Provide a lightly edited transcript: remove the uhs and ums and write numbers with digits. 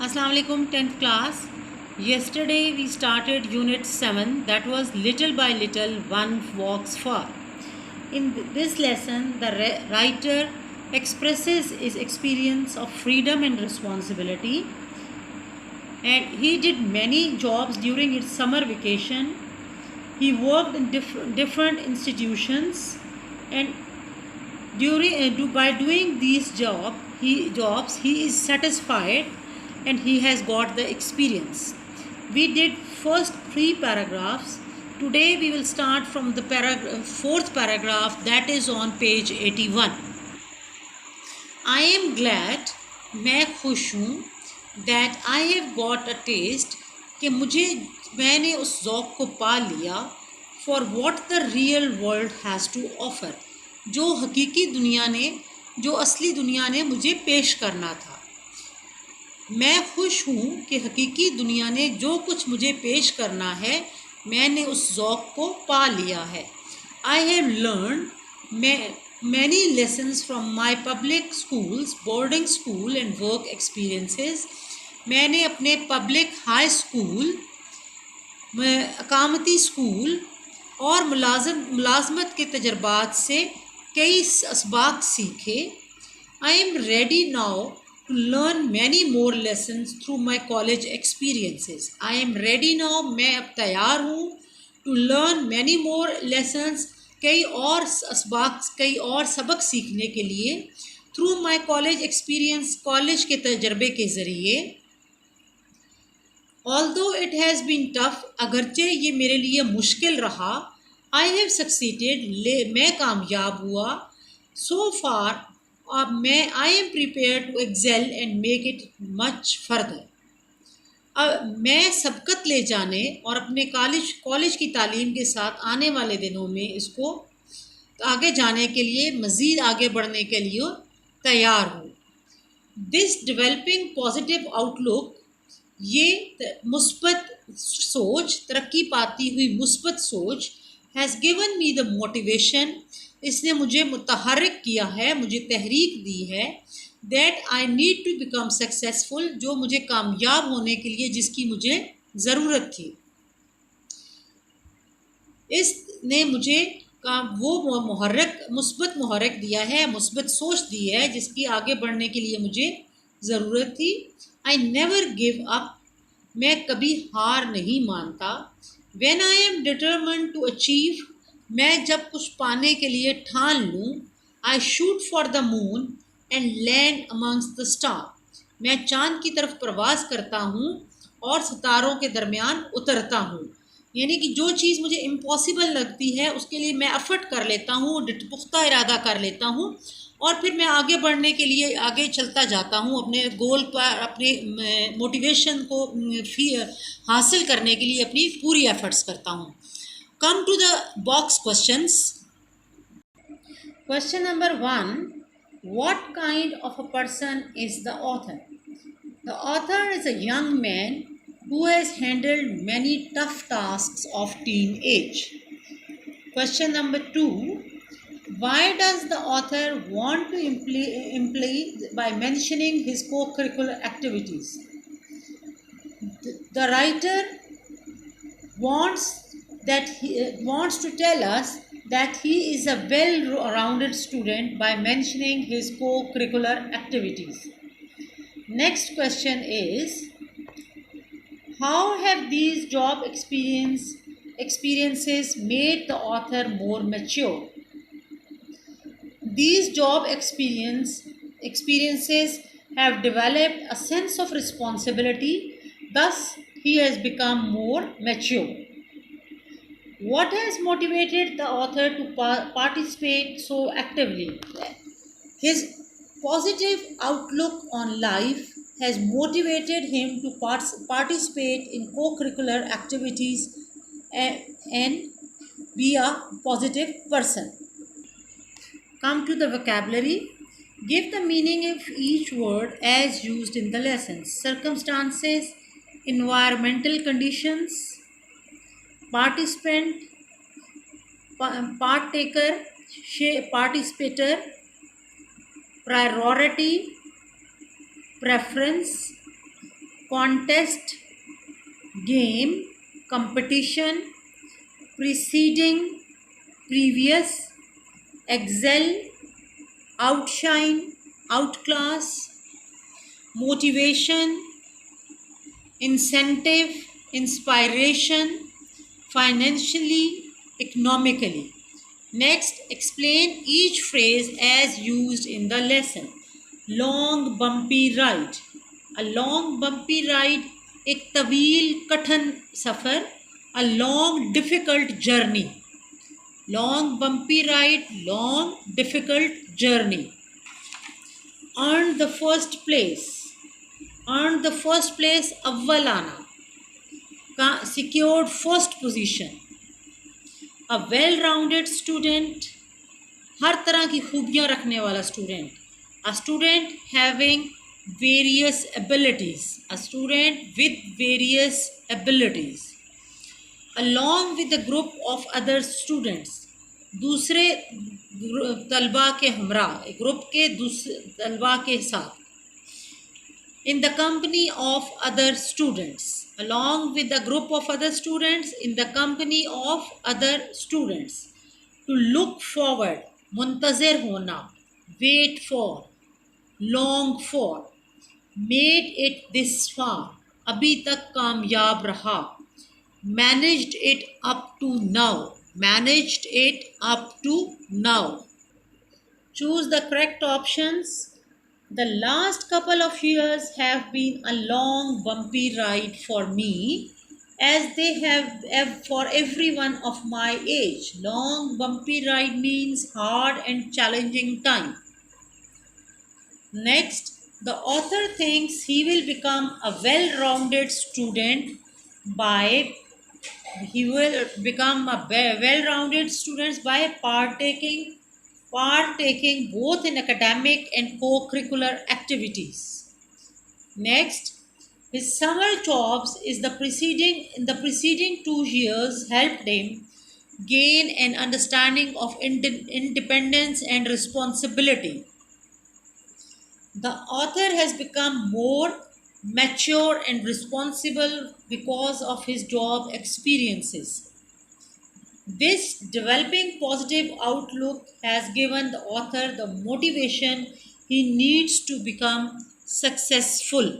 Assalamu alaikum 10th class. Yesterday we started unit 7, that was little by little one walks far. In this lesson the writer expresses his experience of freedom and responsibility, and he did many jobs during his summer vacation. He worked in different institutions, and by doing these jobs he is satisfied and he has got the experience. We did first 3 paragraphs. Today we will start from the fourth paragraph, that is on page 81. I am glad, मैं खुश हूँ, that I have got a taste, कि मैंने उस ज़ौक़ को पा लिया, for what the real world has to offer, जो हकीकी दुनिया ने, जो असली दुनिया ने मुझे पेश करना था. मैं खुश हूँ कि हकीकी दुनिया ने जो कुछ मुझे पेश करना है, मैंने उस ज़ौक़ को पा लिया है. I have learned many lessons from my public schools, boarding school and work experiences. मैंने अपने पब्लिक हाई स्कूल, अकामती स्कूल और मुलाजमत के तजर्बात से कई असबाक सीखे. I am ready now to learn many more lessons through my college experiences. I am ready now, मैं अब तैयार हूँ, to learn many more lessons, कई और सबक सीखने के लिए, through my college experience, college के तजर्बे के ज़रिए. Although it has been tough, अगरचे ये मेरे लिए मुश्किल रहा, I have succeeded, मैं कामयाब हुआ. So far, अब I am prepared to excel and make it much further. अब मैं सबकत ले जाने और अपने कॉलेज की तालीम के साथ आने वाले दिनों में इसको आगे जाने के लिए, मज़ीद आगे बढ़ने के लिए तैयार हूँ. This developing positive outlook, ये मुस्बत सोच, तरक्की पाती हुई मुस्बत सोच, has given me the motivation, इसने मुझे मुतहर्रिक किया है, मुझे तहरीक दी है, that I need to become successful, जो मुझे कामयाब होने के लिए जिसकी मुझे ज़रूरत थी. इसने मुझे वो मुस्बत मुहर्रिक दिया है, मुस्बत सोच दी है जिसकी आगे बढ़ने के लिए मुझे ज़रूरत थी. I never give up, मैं कभी हार नहीं मानता. When I am determined to achieve, मैं जब कुछ पाने के लिए ठान लूँ, I shoot for the moon and land amongst the stars, मैं चाँद की तरफ प्रवास करता हूँ और सितारों के दरमियान उतरता हूँ. यानी कि जो चीज़ मुझे इम्पॉसिबल लगती है उसके लिए मैं एफर्ट कर लेता हूँ, पुख्ता इरादा कर लेता हूँ और फिर मैं आगे बढ़ने के लिए आगे चलता जाता हूँ, अपने गोल पर, अपने मोटिवेशन को हासिल करने के लिए अपनी पूरी एफर्ट्स करता हूँ. Come to the box questions. Question number 1. What kind of a person is the author? The author is a young man who has handled many tough tasks of teenage. Question number 2. Why does the author want to imply by mentioning his co-curricular activities? The writer wants to tell us that he is a well-rounded student by mentioning his co-curricular activities. Next question is, how have these job experiences made the author more mature? These job experiences have developed a sense of responsibility, thus he has become more mature. What has motivated the author to participate so actively? His positive outlook on life has motivated him to participate in co-curricular activities and be a positive person. Come to the vocabulary. Give the meaning of each word as used in the lesson. Circumstances, environmental conditions, participant, partaker, participator, priority, preference, contest, game, competition, preceding, previous, excel, outshine, outclass, motivation, incentive, inspiration, financially, economically. Next, explain each phrase as used in the lesson. Long bumpy ride. A long bumpy ride, एक तवील कठिन सफ़र, a long difficult journey. Long bumpy ride, long difficult journey. Earned the first place. Earned the first place, अव्वल आना. Secured first position. A well-rounded student, हर तरह की खूबियाँ रखने वाला student. A student having various abilities. A student with various abilities. Along with a group of other students. दूसरे तलबा के हमरा, ग्रुप के दूसरे तलबा के साथ. In the company of other students. Along with a group of other students, in the company of other students. To look forward, मुंतज़िर होना, wait for, long for, made it this far, अभी तक कामयाब रहा, managed it up to now, managed it up to now. Choose the correct options. The last couple of years have been a long bumpy ride for me, as they have for everyone of my age. Long bumpy ride means hard and challenging time. Next, the author thinks he will become a well-rounded student by partaking both in academic and co-curricular activities. Next, his summer jobs in the preceding 2 years helped him gain an understanding of independence and responsibility. The author has become more mature and responsible because of his job experiences. This developing positive outlook has given the author the motivation he needs to become successful.